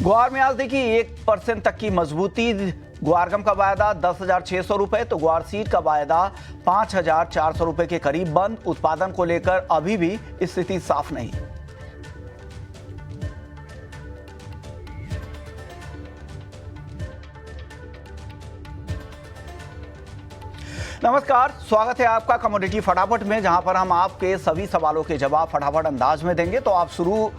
ग्वार में आज देखिए 1% तक की मजबूती। ग्वारगम का वायदा 10,600 रुपए तो ग्वार सीड का वायदा 5,400 रुपए के करीब बंद। उत्पादन को लेकर अभी भी स्थिति साफ नहीं। नमस्कार, स्वागत है आपका कमोडिटी फटाफट में, जहां पर हम आपके सभी सवालों के जवाब फटाफट अंदाज में देंगे। तो आप शुरू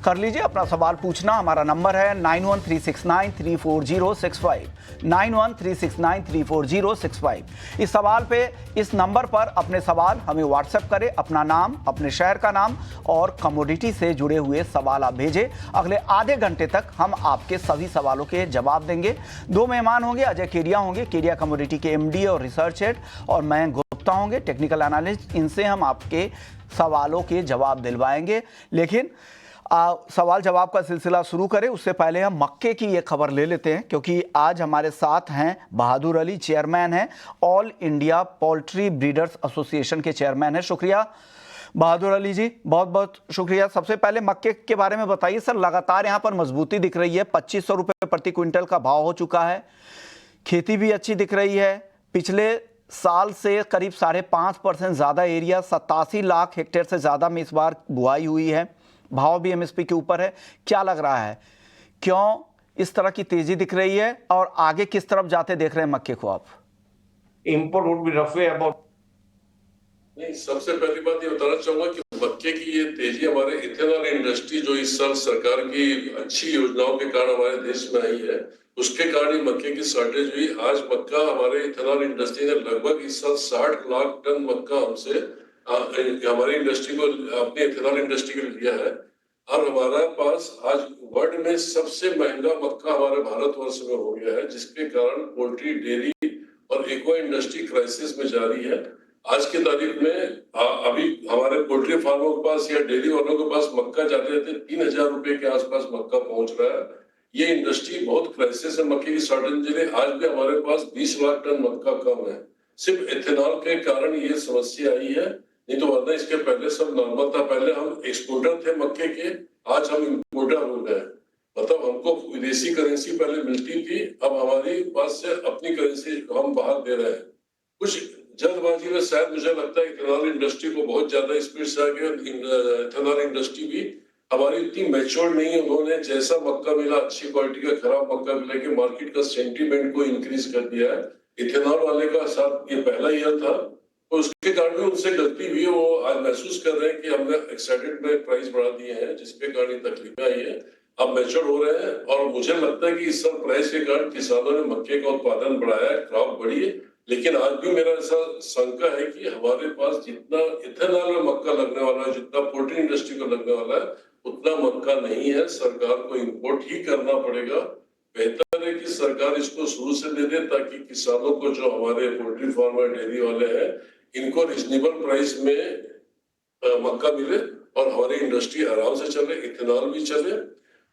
कर लीजिए अपना सवाल पूछना। हमारा नंबर है 9136934065 9136934065। इस सवाल पे, इस नंबर पर अपने सवाल हमें व्हाट्सएप करें। अपना नाम, अपने शहर का नाम और कमोडिटी से जुड़े हुए सवाल आप भेजें। अगले आधे घंटे तक हम आपके सभी सवालों के जवाब देंगे। दो मेहमान होंगे, अजय केडिया होंगे, केडिया कमोडिटी के एमडी और रिसर्च हेड, और मैं गुप्ता होंगे, टेक्निकल एनालिस्ट। इनसे हम आपके सवालों के जवाब दिलवाएंगे। लेकिन सवाल जवाब का सिलसिला शुरू करें उससे पहले हम मक्के की ये खबर ले लेते हैं, क्योंकि आज हमारे साथ हैं बहादुर अली, चेयरमैन हैं all India poultry breeders association के चेयरमैन हैं। शुक्रिया बहादुर अली जी, बहुत बहुत शुक्रिया। सबसे पहले मक्के के बारे में बताइए सर। लगातार यहाँ पर मजबूती दिख रही है, 2500 रुपये प्रति क्विंटल का भाव हो चुका है। खेती भी अच्छी दिख रही है। पिछले साल से करीब 5.5% ज़्यादा एरिया, 87 लाख हेक्टेयर से ज़्यादा में इस बार बुआई हुई है। भाव भी एमएसपी के ऊपर है। क्या लग रहा है, क्यों इस तरह की तेजी दिख रही है और आगे किस तरफ जाते देख रहे हैं मक्के को आप? इंपोर्ट वुड बी रफली अबाउट। नहीं, सबसे पहली बात ये बताना चाहूंगा कि मक्के की ये तेजी हमारे इथेनॉल इंडस्ट्री जो इस साल सरकार की अच्छी योजनाओं के कारण हमारे देश में आई है, उसके कारण ही मक्के की शॉर्टेज हुई। आज मक्का हमारे इथेनॉल इंडस्ट्री ने लगभग इस साल 60 लाख टन मक्का हमसे हमारी इंडस्ट्री को, अपनी इथेनॉल इंडस्ट्री के लिए लिया है। और हमारा पास आज वर्ल्ड में सबसे महंगा मक्का हमारे भारतवर्ष में हो गया है, जिसके कारण पोल्ट्री, डेयरी और एक्वा इंडस्ट्री क्राइसिस में जारी है। आज की तारीख में अभी हमारे पोल्ट्री फार्मों के पास या डेयरी वालों के पास मक्का जाते जाते 3,000 रुपए के आसपास मक्का पहुंच रहा है। ये इंडस्ट्री बहुत क्राइसिस है मक्के की शॉर्टेज। आज भी हमारे पास 20 लाख टन मक्का कम है। सिर्फ इथेनॉल के कारण ये समस्या आई है, नहीं तो वरना इसके पहले सब नॉर्मल था। पहले हम एक्सपोर्टर थे मक्के के, आज हम इंपोर्टर हो गए। मतलब हमको विदेशी करेंसी पहले मिलती थी, अब हमारे पास से अपनी करेंसी हम बाहर दे रहे हैं। कुछ जल्दबाजी में शायद मुझे लगता है इथेनॉल इंडस्ट्री को बहुत ज्यादा स्पीड से आ गया। इथेनॉल इंडस्ट्री भी हमारी इतनी मैच्योर नहीं है। उन्होंने जैसा मक्का मिला, अच्छी क्वालिटी का खराब मक्का मिला के मार्केट का सेंटीमेंट को इंक्रीज कर दिया है। इथेनॉल वाले का साथ ये पहला ईयर था, तो उसके कारण भी उनसे गलती हुई है। वो आज महसूस कर रहे हैं कि हमने एक्साइटेड में प्राइस बढ़ा दिए हैं, जिसके कारण तकलीफें आई है। अब मैच्योर हो रहे हैं और मुझे लगता है कि इस साल प्राइस के कारण किसानों ने मक्के का उत्पादन बढ़ाया है, क्रॉप बढ़ी है। लेकिन आज भी मेरा ऐसा शंका है कि हमारे पास जितना इथेनॉल में मक्का लगने वाला है, जितना पोल्ट्री इंडस्ट्री को लगने वाला है, उतना मक्का नहीं है। सरकार को इंपोर्ट ही करना पड़ेगा। बेहतर है कि सरकार इसको शुरू से दे दे, ताकि किसानों को, जो हमारे पोल्ट्री फार्मर, डेयरी वाले हैं, इनको रिजनेबल प्राइस में मक्का मिले और हमारी इंडस्ट्री आराम से चले, इथेनॉल भी चले।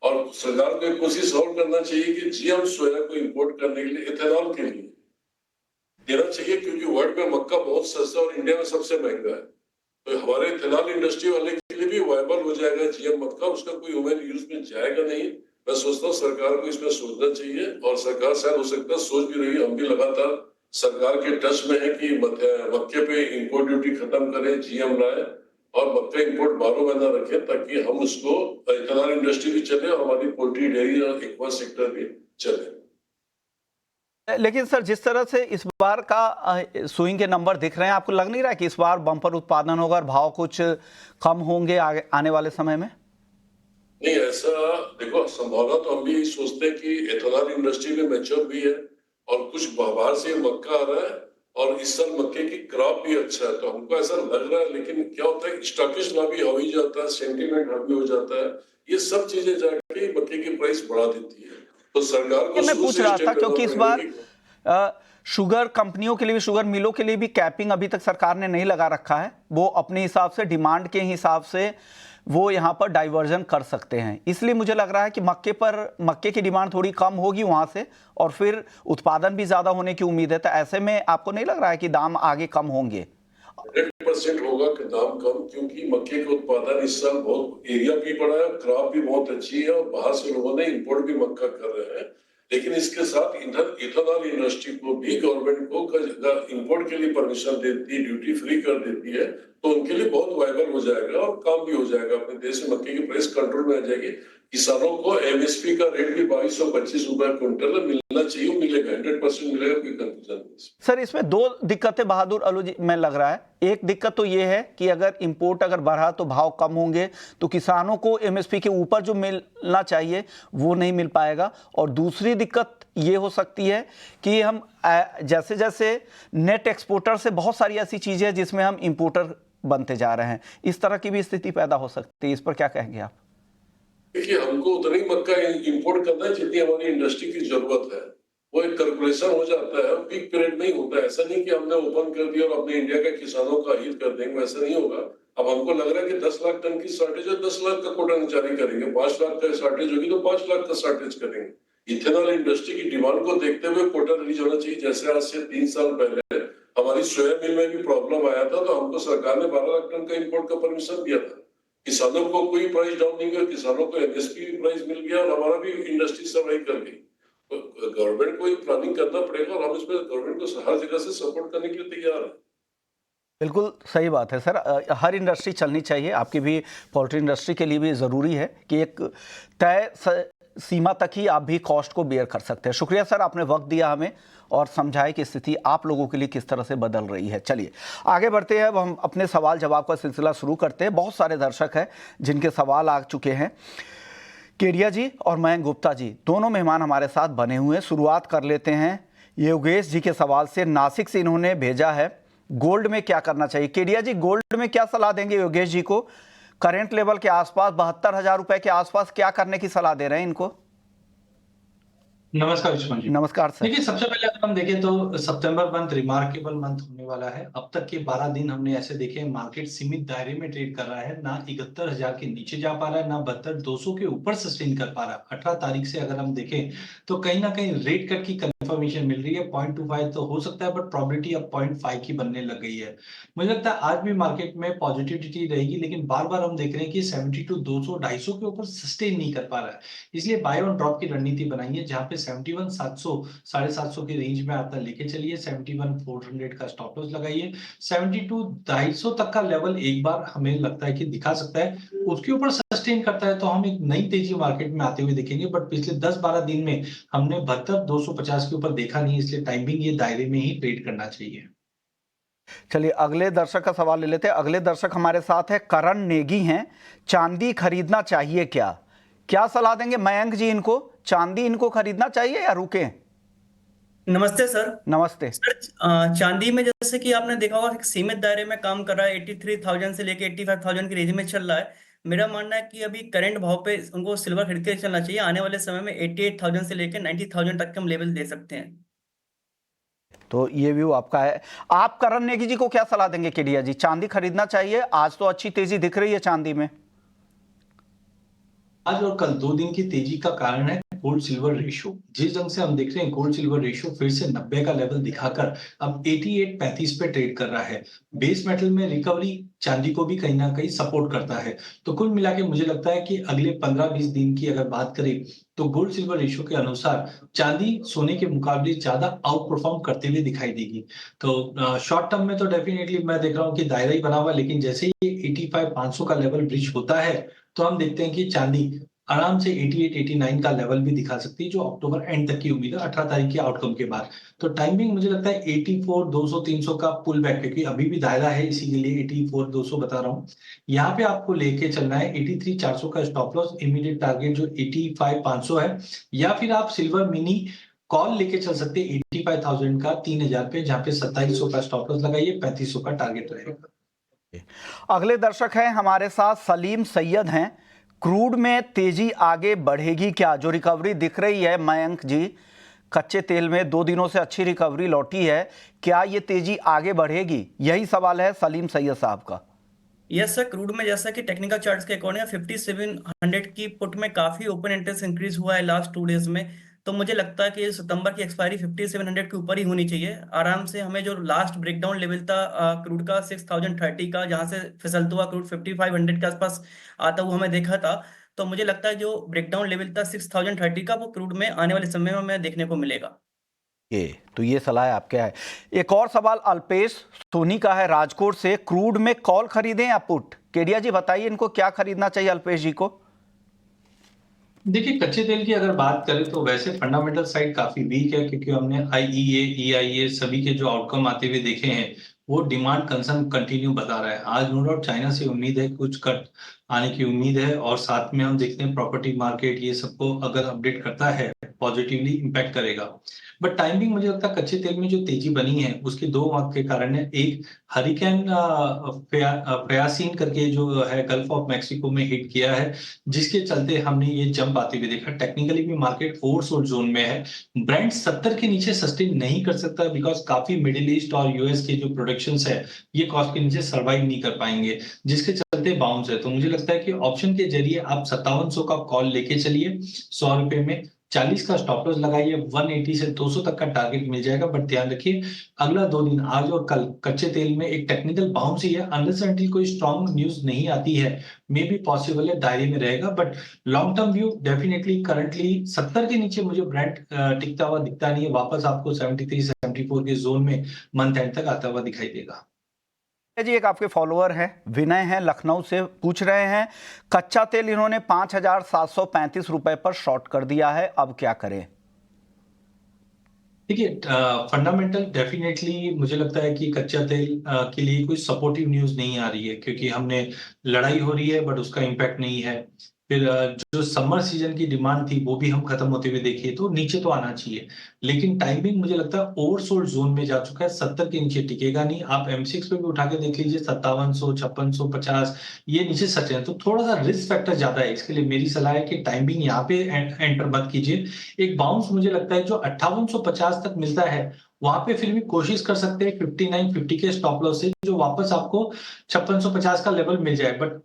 और सरकार को एक कोशिश और करना चाहिए कि जीएम सोया को इंपोर्ट करने के लिए, इथेनॉल के लिए देना चाहिए, क्योंकि वर्ल्ड में मक्का बहुत सस्ता और इंडिया में सबसे महंगा है। तो हमारे इथेनॉल इंडस्ट्री वाले के लिए भी वायबल हो जाएगा जीएम मक्का, उसका कोई ह्यूमन यूज में जाएगा नहीं। मैं सोचता हूँ सरकार को इसमें सोचना चाहिए, और सरकार शायद हो सकता है सोच भी रही है। हम भी लगातार सरकार के टच में है कि मक्के पे इंपोर्ट ड्यूटी खत्म करें, जीएम लाए और मक्का इंपोर्ट 12 महीना रखें, ताकि हम उसको, इथेनॉल इंडस्ट्री भी चले और हमारी पोल्ट्री, डेयरी और एक्वा सेक्टर भी चले। लेकिन सर, जिस तरह से इस बार का सुइंग के नंबर दिख रहे हैं, आपको लग नहीं रहा कि इस बार बम्पर उत्पादन होगा और भाव कुछ कम होंगे आने वाले समय में? नहीं, ऐसा देखो, संभावना तो हम भी सोचते हैं कि इथेनॉल इंडस्ट्री में मैच्योर भी है और कुछ बाहर से मक्का आ रहा है, और इस साल मक्के की क्रॉप भी अच्छा है, तो हमको ऐसा लग रहा है। लेकिन क्या होता है, स्टॉकिश ना भी हो ही जाता है, सेंटीमेंट हावी हो जाता है, ये सब चीजें जाके मक्के की प्राइस बढ़ा देती है। तो सरकार को मैं पूछ रहा था क्योंकि इस बार शुगर कंपनियों के लिए भी, शुगर मिलों के लिए भी कैपिंग अभी तक सरकार ने नहीं लगा रखा है। वो अपने हिसाब से, डिमांड के हिसाब से वो यहाँ पर डाइवर्जन कर सकते हैं। इसलिए मुझे लग रहा है कि मक्के की डिमांड थोड़ी कम होगी वहाँ से, और फिर उत्पादन भी ज़्यादा होने की उम्मीद है। तो ऐसे में आपको नहीं लग रहा है कि दाम आगे कम होंगे? 100% होगा कि दाम कम, क्योंकि मक्के का उत्पादन इस साल बहुत एरिया भी बड़ा है, क्रॉप भी बहुत अच्छी है और बाहर से लोगों ने इंपोर्ट भी मक्का कर रहे हैं। लेकिन इसके साथ इथेनॉल इंडस्ट्री को भी गवर्नमेंट को इंपोर्ट के लिए परमिशन देती है, ड्यूटी फ्री कर देती है, तो उनके लिए बहुत वायबल हो जाएगा और काम भी हो जाएगा। अपने देश में मक्के की प्राइस कंट्रोल में आ जाएगी। किसानों को एमएसपी का रेट भी 2225 रुपए क्विंटल मिलना चाहिए, मिलेगा, 100% मिलेगा, कोई कंफ्यूजन नहीं। सर, इसमें दो दिक्कतें बहादुर अलू जी में लग रहा है। एक दिक्कत तो ये है कि अगर इंपोर्ट अगर बढ़ा तो भाव कम होंगे, तो किसानों को एमएसपी के ऊपर जो मिलना चाहिए वो नहीं मिल पाएगा। और दूसरी दिक्कत ये हो सकती है कि हम जैसे जैसे नेट एक्सपोर्टर से बहुत सारी ऐसी चीजें हैं जिसमें हम इंपोर्टर बनते जा रहे हैं, इस तरह की भी स्थिति पैदा हो सकती है। इस पर क्या कहेंगे आप? देखिए, हमको उतना ही मक्का इंपोर्ट करना है जितनी हमारी इंडस्ट्री की जरूरत है। वो एक कैलकुलेशन हो जाता है, पीक पीरियड नहीं होता है। ऐसा नहीं कि हमने ओपन कर दिया और अपने इंडिया के किसानों का हित कर देंगे, वैसा नहीं होगा। अब हमको लग रहा है कि 10 लाख टन की शॉर्टेज है, 10 लाख का कोटा जारी करेंगे। 5 लाख का शॉर्टेज होगी तो 5 लाख का शॉर्टेज करेंगे। इथेनॉल इंडस्ट्री की डिमांड को देखते हुए कोटा रिलीज होना चाहिए। जैसे आज से 3 साल पहले हमारी सोया मिल में भी प्रॉब्लम आया था, तो हमको सरकार ने 12 लाख टन का इंपोर्ट का परमिशन दिया था। किसानों को कोई प्राइस डाउन नहीं हुआ, किसानों को एमएसपी प्राइस मिल गया और हमारा भी इंडस्ट्री सर्वाइव कर गई। तो गवर्नमेंट को प्लानिंग करना पड़ेगा और हम इसमें गवर्नमेंट को हर जगह से सपोर्ट करने के लिए तैयार है। बिल्कुल सही बात है सर, हर इंडस्ट्री चलनी चाहिए। आपकी भी पोल्ट्री इंडस्ट्री के लिए भी ज़रूरी है कि एक तय सीमा तक ही आप भी कॉस्ट को बेयर कर सकते हैं। शुक्रिया सर, आपने वक्त दिया हमें और समझाए कि स्थिति आप लोगों के लिए किस तरह से बदल रही है। चलिए आगे बढ़ते हैं। अब हम अपने सवाल जवाब का सिलसिला शुरू करते हैं। बहुत सारे दर्शक हैं जिनके सवाल आ चुके हैं। केडिया जी और मयंक गुप्ता जी दोनों मेहमान हमारे साथ बने हुए हैं। शुरुआत कर लेते हैं योगेश जी के सवाल से। नासिक से इन्होंने भेजा है, गोल्ड में क्या करना चाहिए? केडिया जी, गोल्ड में क्या सलाह देंगे योगेश जी को? करंट लेवल के आसपास 72,000 रुपए के आसपास क्या करने की सलाह दे रहे हैं इनको? नमस्कार विष्णु जी। नमस्कार सर। देखिए, सबसे पहले अगर हम देखें तो सितंबर मंथ रिमार्केबल मंथ होने वाला है। अब तक के 12 दिन हमने ऐसे देखे मार्केट सीमित दायरे में ट्रेड कर रहा है, ना 71,000 के नीचे जा पा रहा है, ना 72,200 के ऊपर सस्टेन कर पा रहा है। 18 तारीख से अगर हम देखें तो कहीं ना कहीं रेट कट की कंफर्मेशन मिल रही है। 0.25 तो हो सकता है, बट प्रोबेबिलिटी अब 0.5 की बनने लग गई है। मुझे लगता है आज भी मार्केट में पॉजिटिविटी रहेगी, लेकिन बार बार हम देख रहे हैं कि 72, 200, 250 के ऊपर सस्टेन नहीं कर पा रहा है। इसलिए बाय ऑन ड्रॉप की रणनीति बनाई है, जहां पे 71, 700, 750 के रेंज में आता लेके चलिए। 71,400 का स्टॉप लॉस लगाइए। 72, 250 तक का लेवल एक बार हमें लगता है कि दिखा सकता है। उसके ऊपर सस्टेन करता है तो हम एक नई तेजी मार्केट में आते हुए देखेंगे। बट पिछले 10-12 दिन में हमने 72,250 के ऊपर देखा नहीं, इसलिए टाइमिंग ये दायरे में ही ट्रेड करना चाहिए। चलिए अगले दर्शक का सवाल ले लेते हैं। अगले दर्शक हमारे साथ है करण नेगी हैं। चांदी खरीदना चाहिए क्या? क्या सलाह देंगे मयंक जी इनको? चांदी इनको खरीदना चाहिए या रुके? नमस्ते सर। नमस्ते सर, चांदी में जैसे कि आपने देखा होगा एक सीमित दायरे में काम कर रहा है। 83,000 से लेके 85,000 की रेंज में चल रहा है। मेरा मानना है कि अभी करंट भाव पे उनको सिल्वर खरीद के चलना चाहिए। आने वाले समय में 88,000 से लेके 90,000 तक के हम लेवल दे सकते हैं। तो ये व्यू आपका है। आप करण नेगी जी को क्या सलाह देंगे? केडिया जी, चांदी खरीदना चाहिए? आज तो अच्छी तेजी दिख रही है चांदी में। आज और कल 2 दिन की तेजी का कारण है गोल्ड सिल्वर रेशियो। जिस ढंग से हम देख रहे हैं गोल्ड सिल्वर रेशियो फिर से 90 का लेवल दिखाकर अब 88-35 पे ट्रेड कर रहा है। बेस मेटल में रिकवरी चांदी को भी कहीं ना कहीं सपोर्ट करता है। तो कुल मिला के मुझे लगता है कि अगले 15-20 दिन की अगर बात करें तो गोल्ड सिल्वर रेशियो के अनुसार चांदी सोने के मुकाबले ज्यादा आउट परफॉर्म करते हुए दिखाई देगी। तो शॉर्ट टर्म में तो डेफिनेटली मैं देख रहा हूँ कि दायरा ही बना हुआ, लेकिन जैसे ही 85-500 का लेवल ब्रीच होता है तो हम देखते हैं कि चांदी आराम से 88-89 का लेवल भी दिखा सकती है, जो अक्टूबर एंड तक की उम्मीद है 18 तारीख के आउटकम के बाद। तो टाइमिंग मुझे लगता है 84, 200, 300 का पुल बैक, क्योंकि अभी भी दायरा है, इसी के लिए 84, 200 बता रहा हूँ। यहाँ पे आपको लेके चलना है। 83, 400 का स्टॉप लॉस, इमीडिएट टारगेट जो 85, 500 है, या फिर आप सिल्वर मिनी कॉल लेके चल सकते हैं 85,000 का 3,000 पे, जहाँ पे 2700 का स्टॉप लॉस लगाइए, 3500 का टारगेट रहेगा। अगले दर्शक हैं हमारे साथ सलीम सैयद हैं। क्रूड में तेजी आगे बढ़ेगी क्या? जो रिकवरी दिख रही है मयंक जी, कच्चे तेल में 2 दिनों से अच्छी रिकवरी लौटी है, क्या ये तेजी आगे बढ़ेगी? यही सवाल है सलीम सैयद साहब का। यस सर, क्रूड में जैसा कि टेक्निकल चार्ट्स के अकॉर्डिंग 5700 की पुट में काफी ओपन इंटरेस्ट इंक्रीज हुआ है लास्ट 2 डेज में। तो मुझे लगता है कि सितंबर की एक्सपायरी 5700 के ऊपर ही होनी चाहिए आराम से। हमें जो लास्ट ब्रेकडाउन लेवल था क्रूड का 6030 का, जहां से फिसलता हुआ क्रूड 5500 के आसपास आता हुआ हमें देखा था, तो मुझे लगता है जो ब्रेकडाउन लेवल था 6030 का, वो क्रूड में आने वाले समय में हमें देखने को मिलेगा। ये सलाह आपके है। एक और सवाल अल्पेश सोनी का है राजकोट से, क्रूड में कॉल खरीदें या पुट? केडिया जी बताइए इनको क्या खरीदना चाहिए अल्पेश जी को। देखिए, कच्चे तेल की अगर बात करें तो वैसे फंडामेंटल साइड काफी वीक है, क्योंकि हमने आईईए ईआईए सभी के जो आउटकम आते हुए देखे हैं, वो डिमांड कंसर्न कंटिन्यू बता रहा है। आज नो डाउट चाइना से उम्मीद है, कुछ कट आने की उम्मीद है, और साथ में हम देखते हैं प्रॉपर्टी मार्केट ये सबको अगर अपडेट करता है पॉजिटिवली इम्पैक्ट करेगा। बट टाइमिंग मुझे लगता है कच्चे तेल में जो तेजी बनी है उसके दो वक्त के कारण है। एक हरिकेन फयासीन करके जो है गल्फ ऑफ मैक्सिको में हिट किया है, जिसके चलते हमने ये जंप आते हुए देखा। टेक्निकली भी मार्केट ओवरसोल्ड जोन में है। ब्रेंट 70 के नीचे सस्टेन नहीं कर सकता, बिकॉज काफी मिडिल ईस्ट और यूएस के जो प्रोडक्शन है ये कॉस्ट के नीचे सर्वाइव नहीं कर पाएंगे, जिसके चलते बाउंस है। तो मुझे लगता है कि ऑप्शन के जरिए आप 5700 का कॉल लेके चलिए, 100 रुपए में 40 का स्टॉप लॉस लगाइए, 180 से 200 तक का टारगेट मिल जाएगा। बट ध्यान रखिए अगला 2 दिन आज और कल कच्चे तेल में एक टेक्निकल बाउंस ही है, अनलेस अनटिल कोई स्ट्रॉन्ग न्यूज नहीं आती है, मे बी पॉसिबल है दायरे में रहेगा। But long term view definitely currently 70 के नीचे मुझे ब्रेंट टिकता हुआ दिखता नहीं है। वापस आपको 73 74 के जोन में मंथ एंड तक आता हुआ दिखाई देगा। जी एक आपके फॉलोअर हैं विनय हैं लखनऊ से, पूछ रहे हैं कच्चा तेल इन्होंने 5735 रुपए पर शॉर्ट कर दिया है, अब क्या करें? देखिए, फंडामेंटल डेफिनेटली मुझे लगता है कि कच्चा तेल के लिए कोई सपोर्टिव न्यूज नहीं आ रही है, क्योंकि हमने लड़ाई हो रही है बट उसका इम्पैक्ट नहीं है। फिर जो समर सीजन की डिमांड थी वो भी हम खत्म होते हुए देखिए, तो नीचे तो आना चाहिए। लेकिन टाइमिंग मुझे लगता है ओवरसोल्ड जोन में जा चुका है, 70 के नीचे टिकेगा नहीं। आप M6 पे भी उठा के देख लीजिए, 5700 5650 ये नीचे सच है, तो थोड़ा सा रिस्क फैक्टर ज्यादा है। इसके लिए मेरी सलाह है कि टाइमिंग यहाँ पे एंटर मत कीजिए। एक बाउंस मुझे लगता है जो 5850 तक मिलता है, वहां पे फिर भी कोशिश कर सकते हैं 5950 के स्टॉप लॉस से, जो वापस आपको 5650 का लेवल मिल जाए। बट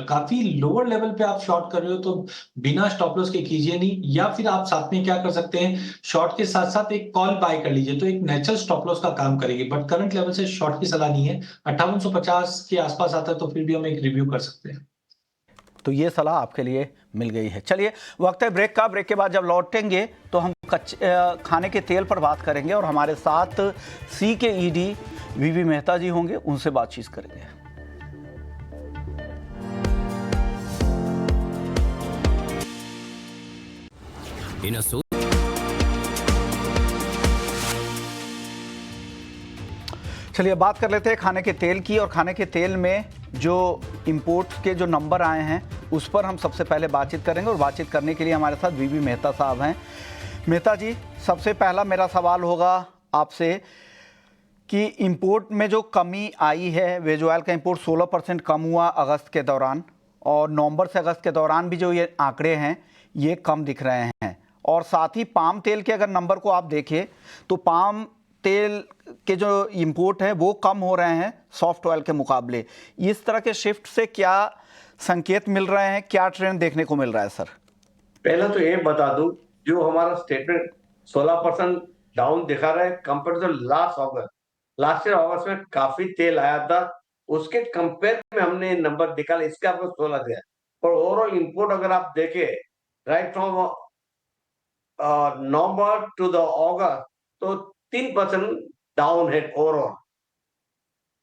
काफी लोअर लेवल पे आप शॉर्ट कर रहे हो तो बिना स्टॉप लॉस के कीजिए नहीं, या फिर आप साथ में क्या कर सकते हैं, शॉर्ट के साथ साथ एक कॉल बाय कर लीजिए, तो एक नेचुरल स्टॉप लॉस का काम करेगी। बट करंट लेवल से शॉर्ट की सलाह नहीं है। 5850 के आसपास आता है तो फिर भी हम एक रिव्यू कर सकते हैं। तो ये सलाह आपके लिए मिल गई है। चलिए वक्त है ब्रेक का, ब्रेक के बाद जब लौटेंगे तो हम खाने के तेल पर बात करेंगे और हमारे साथ सी के ईडी वीवी मेहता जी होंगे, उनसे बातचीत करेंगे। चलिए बात कर लेते हैं खाने के तेल की, और खाने के तेल में जो इंपोर्ट के जो नंबर आए हैं उस पर हम सबसे पहले बातचीत करेंगे। और बातचीत करने के लिए हमारे साथ वीवी मेहता साहब हैं। मेहता जी, सबसे पहला मेरा सवाल होगा आपसे कि इंपोर्ट में जो कमी आई है, वेज ऑयल का इंपोर्ट 16% कम हुआ अगस्त के दौरान, और नवंबर से अगस्त के दौरान भी जो ये आंकड़े हैं ये कम दिख रहे हैं। और साथ ही पाम तेल के अगर नंबर को आप देखें तो पाम तेल के जो इंपोर्ट है वो कम हो रहे हैं सॉफ्ट ऑयल के मुकाबले। इस तरह के शिफ्ट से क्या संकेत मिल रहे हैं, क्या ट्रेंड देखने को मिल रहा है सर? पहला तो ये बता दूं, जो हमारा स्टेटमेंट 16% डाउन दिखा रहा है कंपेयर टू लास्ट ईयर अगस्त में काफी तेल आया था, उसके कंपेयर में हमने नंबर निकाला, इसका आपको 16 दिया। और ओवरऑल इंपोर्ट अगर आप देखें right from November to the August, तो 3% डाउन है ओवरऑल।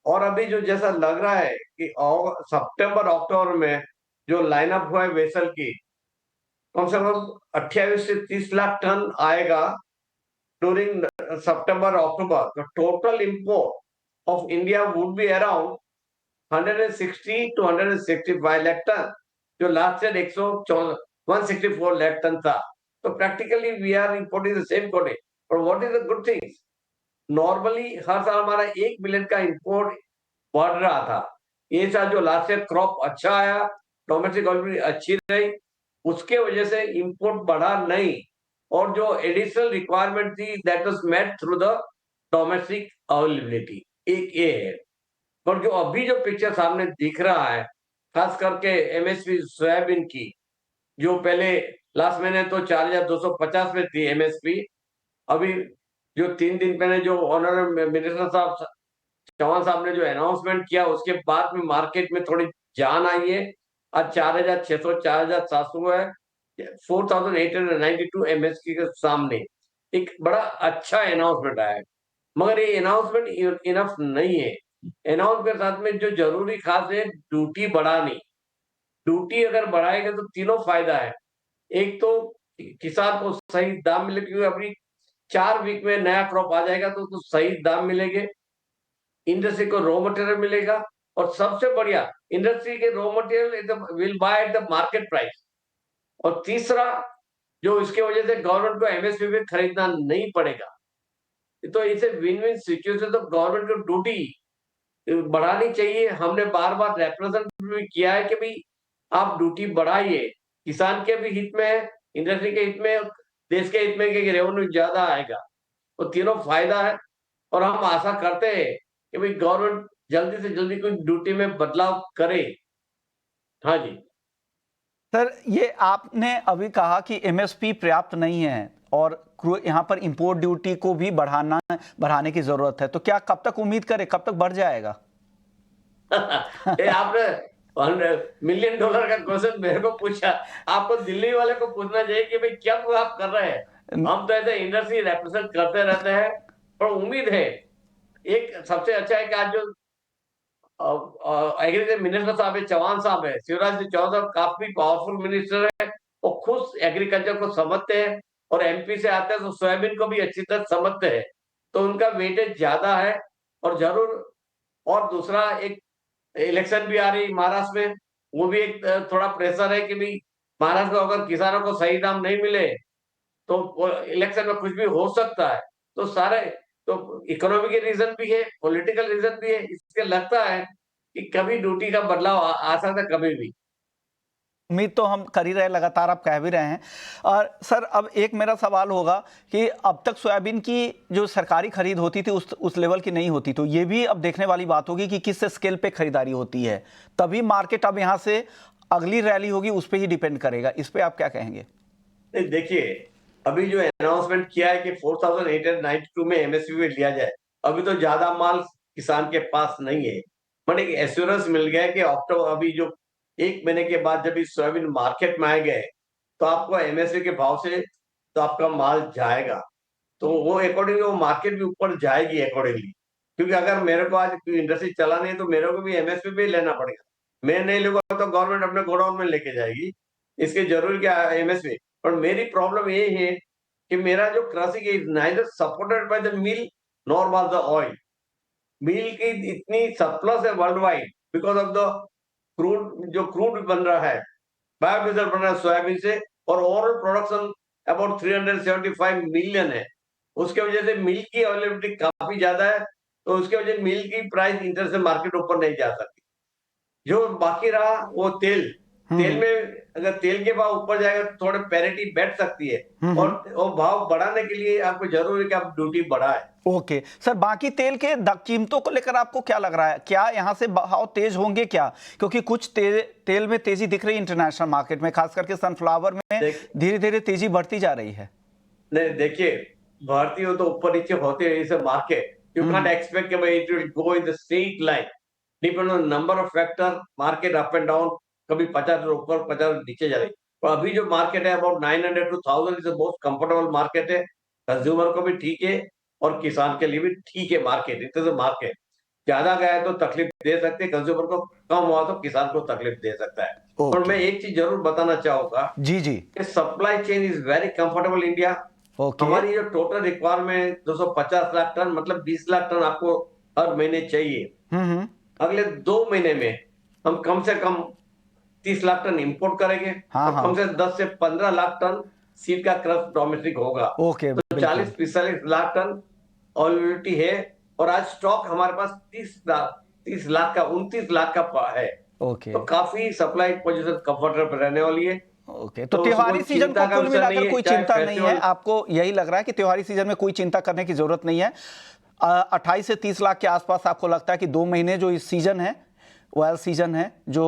और अभी जो जैसा लग रहा है कि सितंबर अक्टूबर में जो लाइनअप हुआ है वेसल की, कम से कम 28 से 30 लाख टन आएगा ड्यूरिंग सितंबर अक्टूबर। तो total import of India would be around 160 to 165 lakh ton, जो लास्ट ईयर 164 लाख टन था। तो practically we are importing the same quantity. और what is the good thing, normally हर साल हमारा 1 मिलियन का इंपोर्ट बढ़ रहा था। ये साल जो लास्ट ईयर क्रॉप अच्छा आया, डोमेस्टिक अवेलेबिलिटी अच्छी रही, उसके वजह से इंपोर्ट बढ़ा नहीं, और जो एडिशनल रिक्वायरमेंट थी that was met through the domestic availability. एक ये है। पर जो अभी जो पिक्चर सामने दिख रहा है, खास करके एमएसपी सोयाबीन की, जो पहले लास्ट महीने तो 4,250 में थी एमएसपी। अभी जो 3 दिन पहले जो ऑनरेबल मिनिस्टर साहब चौहान साहब ने जो अनाउंसमेंट किया, उसके बाद में मार्केट में थोड़ी जान आई है। आज 4,600 4,700 है, 4,892 एमएसपी के सामने एक बड़ा अच्छा अनाउंसमेंट आया है। मगर ये अनाउंसमेंट इनफ नहीं है। अनाउंस के साथ में जो जरूरी खास है, ड्यूटी बढ़ानी। ड्यूटी अगर बढ़ाएगा तो तीनों फायदा है। एक तो किसान को सही दाम मिले, क्योंकि अभी 4 वीक में नया क्रॉप आ जाएगा तो सही दाम मिलेंगे। इंडस्ट्री को रॉ मटेरियल मिलेगा, और सबसे बढ़िया इंडस्ट्री के raw material will by at the market price. और तीसरा, जो इसके वजह से गवर्नमेंट को एमएसपी पे खरीदना नहीं पड़ेगा। तो इसे विन विन सिचुएशन। तो गवर्नमेंट को ड्यूटी बढ़ानी चाहिए। हमने बार बार रिप्रेजेंट भी किया है कि भाई आप ड्यूटी बढ़ाइए, किसान के भी हित में है, इंडस्ट्री के हित में, देश के हित में, कि रेवेन्यू ज्यादा आएगा। तो तीनों फायदा है। और हम आशा करते हैं कि भाई गवर्नमेंट जल्दी से जल्दी कोई ड्यूटी में बदलाव करे। हाँ जी। सर, ये आपने अभी कहा कि एमएसपी पर्याप्त नहीं है और यहाँ पर इंपोर्ट ड्यूटी को भी बढ़ाने की जरूरत है, तो क्या कब तक उम्मीद करें, कब तक बढ़ जाएगा? ये आपने $100 मिलियन का क्वेश्चन मेरे को पूछा। आपको दिल्ली वाले को पूछना चाहिए कि भाई क्या आप कर रहे हैं। हम तो ऐसे इंडस्ट्री रिप्रेजेंट करते रहते हैं, पर उम्मीद है। एक सबसे अच्छा है कि आज जो एग्रीकल्चर मिनिस्टर साहब है, चौहान साहब है, शिवराज सिंह चौहान साहब काफी पावरफुल मिनिस्टर है। वो खुद एग्रीकल्चर को समझते हैं, और एमपी से आते हैं तो सोयाबीन को भी अच्छी तरह समझते हैं। तो उनका वेटेज ज्यादा है। और जरूर, और दूसरा, एक इलेक्शन भी आ रही महाराष्ट्र में, वो भी एक थोड़ा प्रेशर है कि भाई महाराष्ट्र में अगर किसानों को सही दाम नहीं मिले तो इलेक्शन में कुछ भी हो सकता है। तो सारे, तो इकोनॉमी के रीजन भी है, पॉलिटिकल रीजन भी है। इसके लगता है कि कभी ड्यूटी का बदलाव आ सकता है, कभी भी। उम्मीद तो हम कर ही रहे, लगातार आप कह भी रहे हैं। और सर, अब एक मेरा सवाल होगा कि अब तक सोयाबीन की जो सरकारी खरीद होती थी उस लेवल की नहीं होती, तो ये भी अब देखने वाली बात होगी कि किस स्केल पे खरीदारी होती है। तभी मार्केट अब यहाँ से अगली रैली होगी, उस पर ही डिपेंड करेगा। इस पे आप क्या कहेंगे? देखिए, अभी जो अनाउंसमेंट किया है कि 4,892 में एमएसपी में लिया जाए, अभी तो ज्यादा माल किसान के पास नहीं है। बट एक एश्योरेंस मिल गया है कि अक्टूबर, अभी जो 1 महीने के बाद जब इस सोयाबीन मार्केट में आएंगे, तो आपको एमएसपी के भाव से तो आपका माल जाएगा। तो वो अकॉर्डिंगली वो मार्केट भी ऊपर जाएगी अकॉर्डिंगली। क्योंकि अगर मेरे को आज इंडस्ट्री चलानी है तो मेरे को भी एमएसपी पे लेना पड़ेगा। मैं नहीं लूंगा तो गवर्नमेंट अपने गोडाउन में लेके जाएगी। इसके जरूरी क्या एमएसपी। पर मेरी प्रॉब्लम ये है कि मेरा जो crushing is neither supported by the mill nor by the oil. Mill की इतनी सरप्लस है world wide because of the crude, जो क्रूड बन रहा है, बायोडीजल बन रहा है सोयाबीन से, और ओवरऑल प्रोडक्शन अबाउट 375 मिलियन है। उसके वजह से मिल की अवेलेबिलिटी काफी ज्यादा है। तो उसके वजह से मिल की प्राइस इंटरनेशनल मार्केट ऊपर नहीं जा सकती। जो बाकी रहा वो तेल में, अगर तेल के भाव ऊपर जाएगा तो थोड़े पैरिटी बैठ सकती है। और भाव बढ़ाने के लिए आपको जरूरी है कि आप ड्यूटी बढ़ाए। ओके सर, बाकी तेल के कीमतों को लेकर आपको क्या लग रहा है? क्या यहाँ से भाव तेज होंगे क्या? क्योंकि कुछ तेल में तेजी दिख रही है इंटरनेशनल मार्केट में, खास करके सनफ्लावर में धीरे धीरे तेजी बढ़ती जा रही है। नहीं, देखिए, बढ़ती हो तो ऊपर नीचे होते हैं इस मार्केट। यू कांट एक्सपेक्ट कि it will go in the straight line. Depend on number of factor, market up and down, कभी 50 ऊपर 50 नीचे जा रही। तो अभी जो मार्केट है about 900 to 1000 is most comfortable market है। कंज्यूमर को भी ठीक है और किसान के लिए भी ठीक है market. It is a market. ज्यादा गया तो तकलीफ दे सकते हैं कंज्यूमर को, कम हुआ तो किसान को तकलीफ दे सकता है। और मैं एक चीज जरूर बताना चाहूंगा जी जी, supply chain is very comfortable India. हमारी जो टोटल रिक्वायरमेंट 250 लाख टन, मतलब 20 लाख टन आपको हर महीने चाहिए। अगले 2 महीने में हम कम से कम 30 लाख टन इंपोर्ट करेंगे। और कम से 10 से 15 लाख टन सीड का क्रश डोमेस्टिक होगा। तो 40-45 लाख टन अवेलेबिलिटी है। और आज स्टॉक हमारे पास 30 लाख का 29 लाख का है। तो काफी सप्लाई पोजीशन कंफर्टेबल रहने वाली है। तो त्योहारी सीजन को कुल मिलाकर कोई चिंता नहीं है? आपको यही लग रहा है कि त्योहारी सीजन में कोई चिंता करने की जरूरत नहीं है? 28 से 30 लाख के आसपास आपको लगता है कि 2 महीने जो इस सीजन है ऑयल सीजन है जो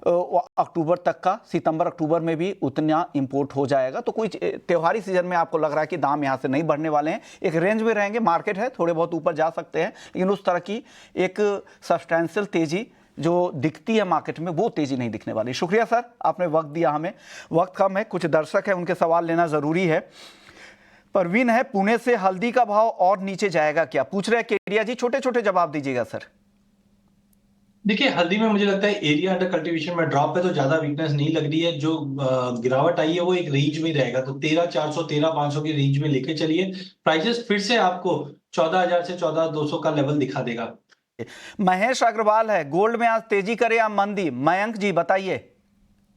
अक्टूबर तक का, सितंबर अक्टूबर में भी उतना इंपोर्ट हो जाएगा। तो कोई त्योहारी सीजन में आपको लग रहा है कि दाम यहाँ से नहीं बढ़ने वाले हैं, एक रेंज में रहेंगे, मार्केट है थोड़े बहुत ऊपर जा सकते हैं, लेकिन उस तरह की एक सब्सटेंशियल तेजी जो दिखती है मार्केट में वो तेजी नहीं दिखने वाली। शुक्रिया सर, आपने वक्त दिया हमें, वक्त कम है, कुछ दर्शक है उनके सवाल लेना जरूरी है। परवीन है पुणे से, हल्दी का भाव और नीचे जाएगा क्या, पूछ रहे हैं केडिया जी, छोटे छोटे जवाब दीजिएगा सर। देखिए हल्दी में मुझे लगता है एरिया अंडर कल्टीवेशन में ड्रॉप है तो ज्यादा वीकनेस नहीं लग रही है, जो गिरावट आई है वो एक रेंज में रहेगा, तो 13,400 13,500 की रेंज में लेके चलिए। प्राइसेस फिर से आपको 14,000 से 14,200 का लेवल दिखा देगा। महेश अग्रवाल है, गोल्ड में आज तेजी करे या मंदी, मयंक जी बताइए।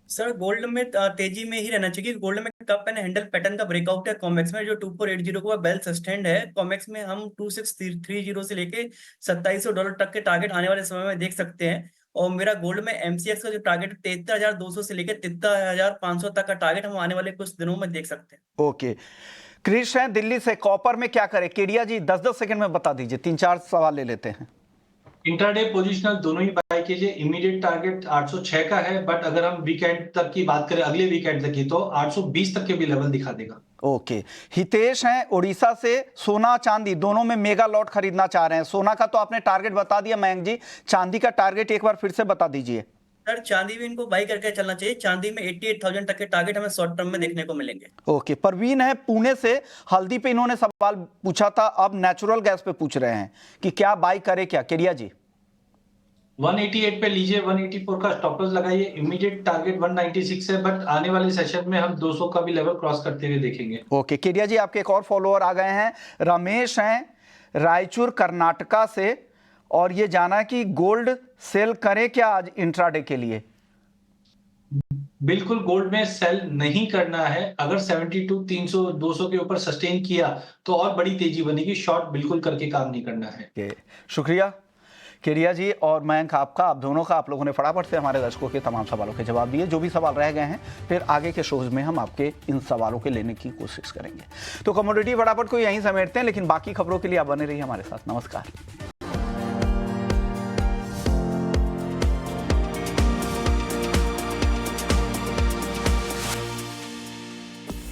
सर गोल्ड में तेजी में ही रहना चाहिए, गोल्ड में कप एंड हैंडल पैटर्न का ब्रेकआउट है, कॉमेक्स में जो 2480 का वेल सस्टेन्ड है, कॉमेक्स में हम 2630 से लेके $2700 तक के टारगेट आने वाले समय में देख सकते हैं। और मेरा गोल्ड में एमसीएक्स का जो टारगेट 73,200 से लेके 73,500 तक का टारगेट हम आने वाले कुछ दिनों में देख सकते हैं। ओके, क्रिश है दिल्ली से, कॉपर में क्या करें, केडिया जी 10-10 सेकंड में बता दीजिए, 3-4 सवाल ले लेते हैं। इंट्राडे पोजिशनल दोनों ही बाय कीजिए, इमीडिएट टारगेट 806 का है, बट अगर हम वीकेंड तक की बात करें, अगले वीकेंड तक की, तो 820 तक के भी लेवल दिखा देगा। ओके, हितेश हैं उड़ीसा से, सोना चांदी दोनों में मेगा लॉट खरीदना चाह रहे हैं। सोना का तो आपने टारगेट बता दिया मयंक जी, चांदी का टारगेट एक बार फिर से बता दीजिए। सर चांदी भी इनको बाई करके चलना चाहिए, चांदी में 88,000 तक के टारगेट हमें शॉर्ट टर्म में देखने को मिलेंगे। ओके, परवीन है पुणे से, हल्दी पे इन्होंने सवाल पूछा था, अब नेचुरल गैस पे पूछ रहे हैं कि क्या बाई करे क्या, केडिया जी। 188 पे लीजिए, 184 का स्टॉप लॉस लगाइए, इमीडिएट टारगेट 196 है, बट आने वाले सेशन में हम 200 का भी लेवल क्रॉस करते हुए देखेंगे। ओके, केडिया जी आपके एक और फॉलोअर आ गए हैं, रमेश हैं रायचूर कर्नाटका से, और ये जाना कि गोल्ड सेल करें क्या आज इंट्राडे के लिए। बिल्कुल गोल्ड में सेल नहीं करना है, अगर 72 300 200 के ऊपर सस्टेन किया तो और बड़ी तेजी बनेगी, शॉर्ट बिल्कुल करके काम नहीं करना है। शुक्रिया केडिया जी और मयंक आपका, आप दोनों का, आप लोगों ने फटाफट से हमारे दर्शकों के तमाम सवालों के जवाब दिए। जो भी सवाल रह गए हैं फिर आगे के शोज में हम आपके इन सवालों के लेने की कोशिश करेंगे। तो कमोडिटी फटाफट को यहीं समेटते हैं, लेकिन बाकी खबरों के लिए आप बने रहिए हमारे साथ। नमस्कार।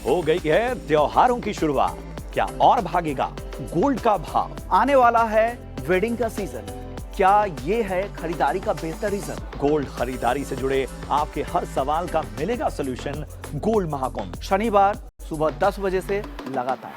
हो गई है त्योहारों की शुरुआत, क्या और भागेगा गोल्ड का भाव। आने वाला है वेडिंग का सीजन, क्या ये है खरीदारी का बेहतर रीजन। गोल्ड खरीदारी से जुड़े आपके हर सवाल का मिलेगा सलूशन गोल्ड महाकुंभ, शनिवार सुबह 10 बजे से लगातार।